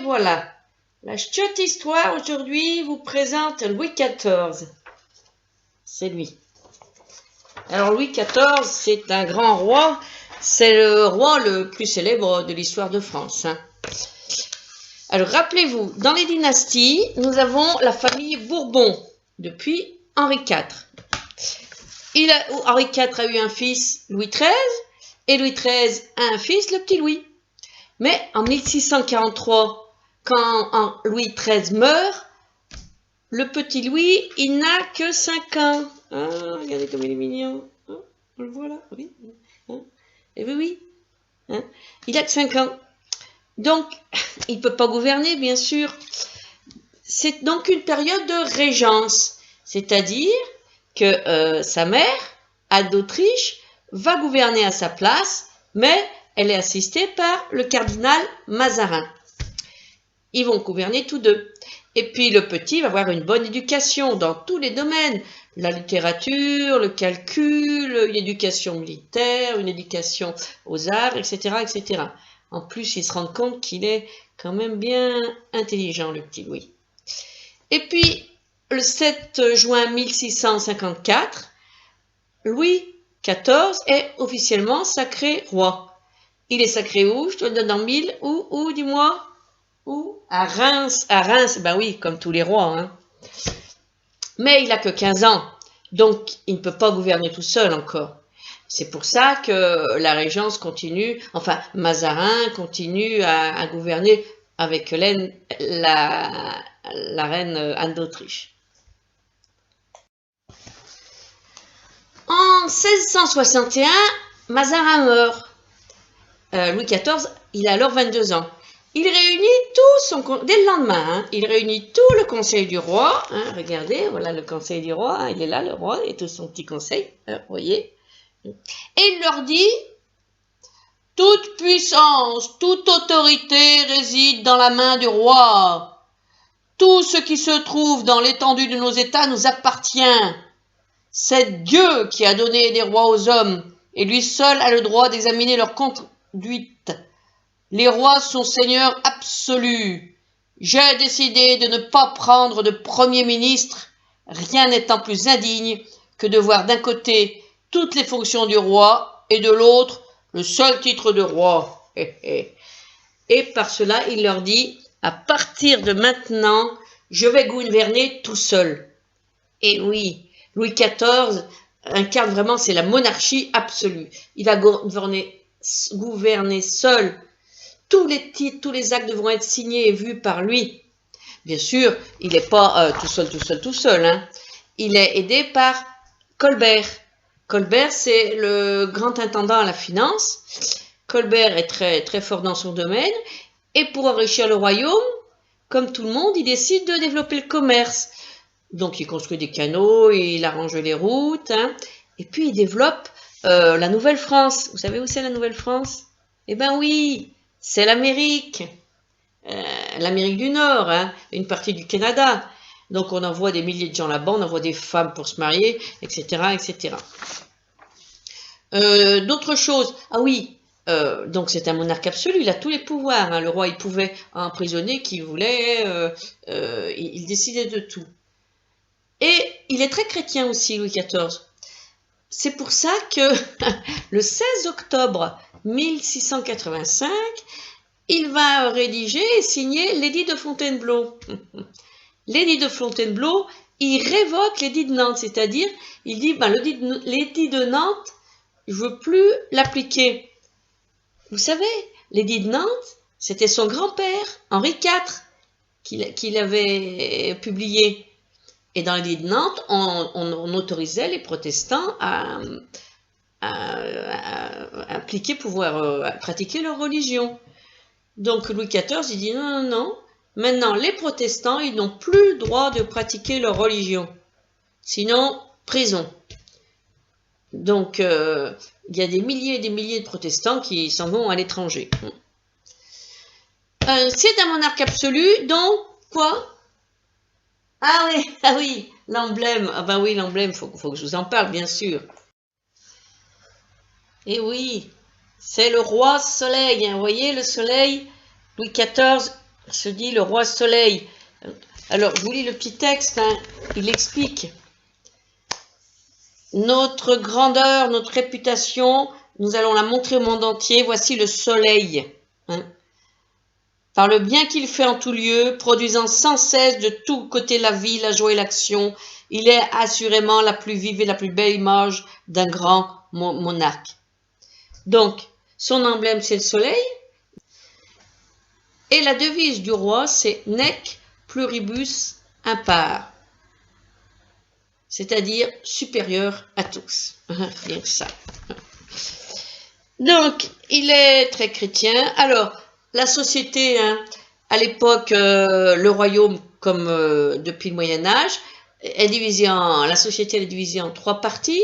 voilà, la chiotte histoire aujourd'hui vous présente Louis XIV. C'est lui. Alors Louis XIV, c'est un grand roi, c'est le roi le plus célèbre de l'histoire de France. Alors rappelez-vous, dans les dynasties, nous avons la famille Bourbon, depuis Henri IV. Henri IV a eu un fils, Louis XIII, et Louis XIII a un fils, le petit Louis. Mais en 1643, quand Louis XIII meurt, le petit Louis, il n'a que 5 ans. Ah, regardez comme il est mignon. Ah, on le voit là, oui. Ah, et oui. Hein, il a que 5 ans. Donc, il ne peut pas gouverner, bien sûr. C'est donc une période de régence. C'est-à-dire que sa mère, Anne d'Autriche, va gouverner à sa place, mais elle est assistée par le cardinal Mazarin. Ils vont gouverner tous deux. Et puis le petit va avoir une bonne éducation dans tous les domaines. La littérature, le calcul, une éducation militaire, une éducation aux arts, etc., etc. En plus, ils se rendent compte qu'il est quand même bien intelligent, le petit Louis. Et puis, le 7 juin 1654, Louis XIV est officiellement sacré roi. Il est sacré où? Je te le donne en 1000. Où, dis-moi? Où? À Reims. À Reims, ben oui, comme tous les rois. Hein. Mais il n'a que 15 ans, donc il ne peut pas gouverner tout seul encore. C'est pour ça que la régence continue, enfin Mazarin continue à gouverner avec la reine Anne d'Autriche. En 1661, Mazarin meurt. Louis XIV, il a alors 22 ans. Il réunit dès le lendemain, hein, il réunit tout le conseil du roi. Hein, regardez, voilà le conseil du roi, hein, il est là, le roi, et tout son petit conseil, vous voyez. Et il leur dit, toute puissance, toute autorité réside dans la main du roi. Tout ce qui se trouve dans l'étendue de nos États nous appartient. C'est Dieu qui a donné des rois aux hommes, et lui seul a le droit d'examiner leur conduite. Les rois sont seigneurs absolus. J'ai décidé de ne pas prendre de premier ministre, rien n'étant plus indigne que de voir d'un côté toutes les fonctions du roi et de l'autre le seul titre de roi. Et par cela, il leur dit, à partir de maintenant, je vais gouverner tout seul. Et oui, Louis XIV incarne vraiment, c'est la monarchie absolue. Il va gouverner seul. Tous les titres, tous les actes devront être signés et vus par lui. Bien sûr, il n'est pas tout seul. Hein. Il est aidé par Colbert. Colbert, c'est le grand intendant à la finance. Colbert est très, très fort dans son domaine. Et pour enrichir le royaume, comme tout le monde, il décide de développer le commerce. Donc, il construit des canaux, il arrange les routes. Hein. Et puis, il développe la Nouvelle-France. Vous savez où c'est la Nouvelle-France? Eh bien oui, c'est l'Amérique du Nord, hein, une partie du Canada. Donc on envoie des milliers de gens là-bas, on envoie des femmes pour se marier, etc. etc. D'autres choses, ah oui, donc c'est un monarque absolu, il a tous les pouvoirs. Hein. Le roi, il pouvait emprisonner qui voulait, il décidait de tout. Et il est très chrétien aussi, Louis XIV. C'est pour ça que le 16 octobre 1685, il va rédiger et signer l'édit de Fontainebleau. L'édit de Fontainebleau, il révoque l'édit de Nantes, c'est-à-dire, il dit, l'édit de Nantes, je ne veux plus l'appliquer. Vous savez, l'édit de Nantes, c'était son grand-père, Henri IV, qui l'avait publié. Et dans l'édit de Nantes, on autorisait les protestants à pouvoir pratiquer leur religion. Donc Louis XIV, il dit non, maintenant les protestants, ils n'ont plus le droit de pratiquer leur religion. Sinon, prison. Donc, il y a des milliers et des milliers de protestants qui s'en vont à l'étranger. C'est un monarque absolu, donc, quoi? Ah oui, l'emblème. Ah ben oui, l'emblème, faut que je vous en parle, bien sûr. Et oui, c'est le roi soleil. Hein. Vous voyez, le soleil, Louis XIV, se dit le roi Soleil. Alors, je vous lis le petit texte, hein. Il explique notre grandeur, notre réputation, nous allons la montrer au monde entier. Voici le Soleil, hein. Par le bien qu'il fait en tout lieu, produisant sans cesse de tous côtés la vie, la joie et l'action, il est assurément la plus vive et la plus belle image d'un grand monarque. Donc, son emblème, c'est le soleil. Et la devise du roi, c'est Nec pluribus impar. C'est-à-dire supérieur à tous. Rien que ça. Donc, il est très chrétien. Alors, la société, hein, à l'époque, le royaume, comme depuis le Moyen-Âge, la société est divisée en 3 parties.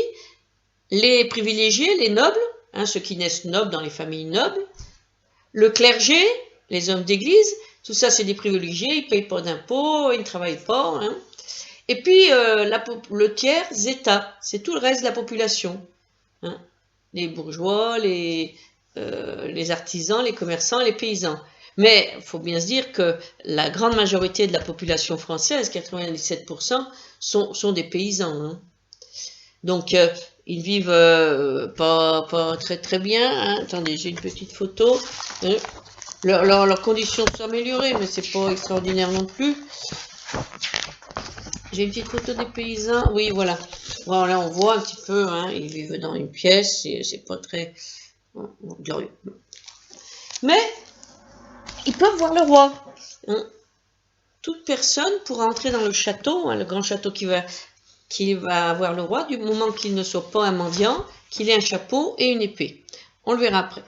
Les privilégiés, les nobles, hein, ceux qui naissent nobles dans les familles nobles. Le clergé, les hommes d'église, tout ça c'est des privilégiés, ils ne payent pas d'impôts, ils ne travaillent pas. Hein. Et puis le tiers, état, c'est tout le reste de la population. Hein. Les bourgeois, les artisans, les commerçants, les paysans. Mais il faut bien se dire que la grande majorité de la population française, 97%, sont des paysans. Hein. Donc, ils vivent pas très bien. Hein. Attendez, j'ai une petite photo. Hein. Leurs conditions sont améliorées, mais c'est pas extraordinaire non plus. J'ai une petite photo des paysans. Oui, voilà. Voilà, on voit un petit peu. Hein. Ils vivent dans une pièce. C'est pas très glorieux. Mais ils peuvent voir le roi. Hein. Toute personne pourra entrer dans le château, hein, le grand château qui va avoir le roi, du moment qu'il ne soit pas un mendiant, qu'il ait un chapeau et une épée. On le verra après.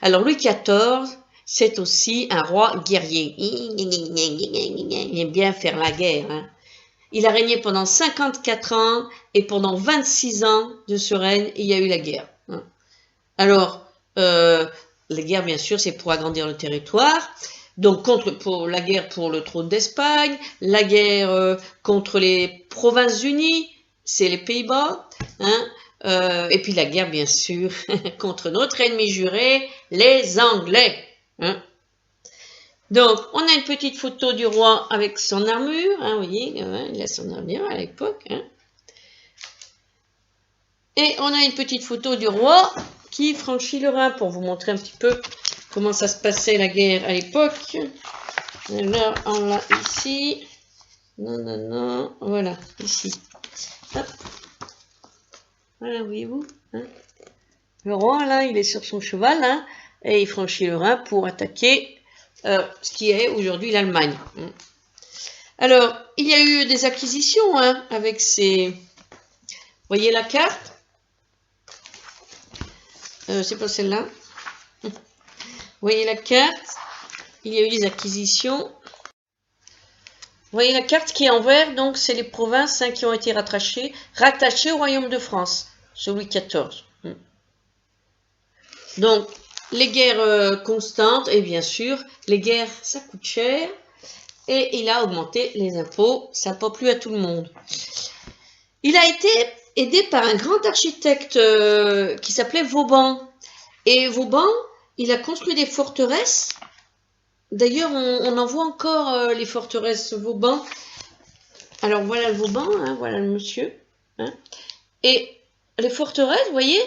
Alors, Louis XIV, c'est aussi un roi guerrier. Il aime bien faire la guerre. Hein. Il a régné pendant 54 ans et pendant 26 ans de ce règne, il y a eu la guerre. Hein. Alors, la guerre, bien sûr, c'est pour agrandir le territoire. Donc, pour la guerre pour le trône d'Espagne, la guerre contre les Provinces-Unies, c'est les Pays-Bas, hein, et puis la guerre, bien sûr, contre notre ennemi juré, les Anglais. Hein. Donc, on a une petite photo du roi avec son armure, hein, vous voyez, il a son armure à l'époque. Hein. Et on a une petite photo du roi qui franchit le Rhin, pour vous montrer un petit peu comment ça se passait la guerre à l'époque. Alors, on l'a ici. Non, voilà, ici. Hop. Voilà, voyez-vous. Hein. Le roi, là, il est sur son cheval, hein, et il franchit le Rhin pour attaquer ce qui est aujourd'hui l'Allemagne. Hein. Alors, il y a eu des acquisitions hein, avec ces... Vous voyez la carte? C'est pas celle-là. Vous voyez la carte? Il y a eu des acquisitions. Vous voyez la carte qui est en vert, donc c'est les provinces hein, qui ont été rattachées au royaume de France, sous Louis XIV. Donc, les guerres constantes, et bien sûr, les guerres, ça coûte cher, et il a augmenté les impôts, ça n'a pas plu à tout le monde. Il a été aidé par un grand architecte qui s'appelait Vauban. Et Vauban, il a construit des forteresses. D'ailleurs, on en voit encore les forteresses Vauban. Alors, voilà le Vauban, hein, voilà le monsieur. Hein. Et les forteresses, vous voyez,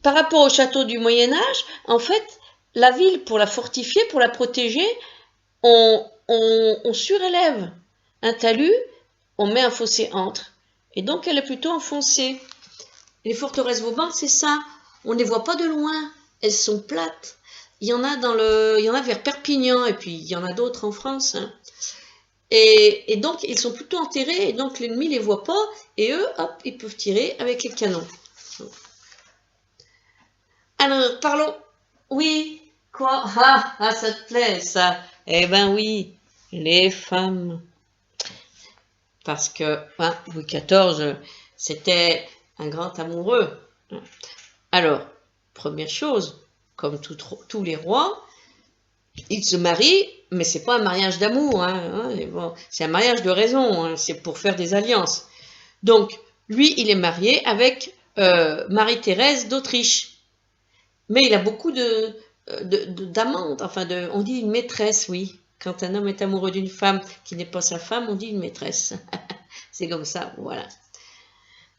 par rapport au château du Moyen-Âge, en fait, la ville, pour la fortifier, pour la protéger, on surélève un talus, on met un fossé entre. Et donc, elle est plutôt enfoncée. Les forteresses Vauban, c'est ça. On ne les voit pas de loin. Elles sont plates. Il y en a vers Perpignan, et puis il y en a d'autres en France. Hein. Et donc, ils sont plutôt enterrés, et donc l'ennemi ne les voit pas, et eux, hop, ils peuvent tirer avec les canons. Alors, parlons... Oui, quoi? Ah, ça te plaît, ça? Eh ben oui, les femmes. Parce que Louis XIV, c'était un grand amoureux. Alors, première chose, comme tous les rois, ils se marient, mais c'est pas un mariage d'amour, hein, bon, c'est un mariage de raison, hein, c'est pour faire des alliances. Donc, lui, il est marié avec Marie-Thérèse d'Autriche. Mais il a beaucoup d'amantes, enfin, on dit une maîtresse, oui. Quand un homme est amoureux d'une femme qui n'est pas sa femme, on dit une maîtresse. C'est comme ça, voilà.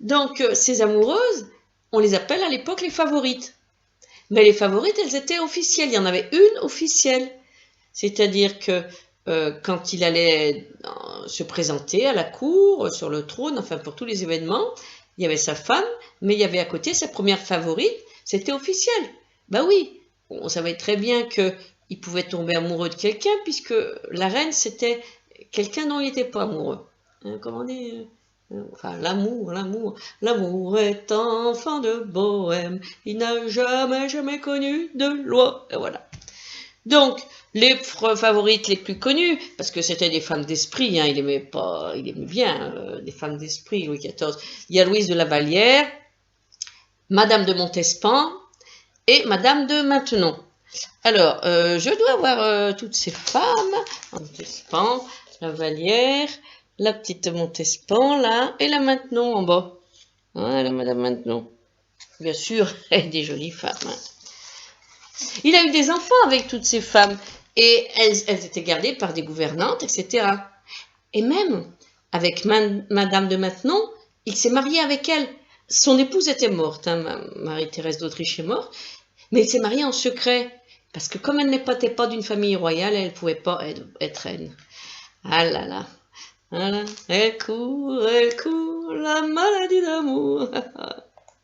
Donc, ces amoureuses, on les appelle à l'époque les favorites. Mais les favorites, elles étaient officielles. Il y en avait une officielle. C'est-à-dire que quand il allait se présenter à la cour, sur le trône, enfin pour tous les événements, il y avait sa femme, mais il y avait à côté sa première favorite, c'était officiel. Ben oui, on savait très bien qu'il pouvait tomber amoureux de quelqu'un, puisque la reine, c'était quelqu'un dont il n'était pas amoureux. Hein, comment on dit enfin, l'amour est enfant de bohème, il n'a jamais connu de loi. Et voilà. Donc, les favorites les plus connues, parce que c'était des femmes d'esprit, hein, il aimait bien des femmes d'esprit, Louis XIV. Il y a Louise de la Vallière, Madame de Montespan et Madame de Maintenon. Alors, je dois avoir toutes ces femmes, Montespan, la Vallière, la petite Montespan là, et la Maintenon en bas. Voilà, Madame Maintenon. Bien sûr, elle est des jolies femmes. Hein. Il a eu des enfants avec toutes ces femmes et elles étaient gardées par des gouvernantes, etc. Et même avec Madame de Maintenon, il s'est marié avec elle. Son épouse était morte, hein, Marie-Thérèse d'Autriche est morte, mais il s'est marié en secret parce que comme elle n'était pas d'une famille royale, elle ne pouvait pas être reine. Ah là là, voilà. Elle court, la maladie d'amour.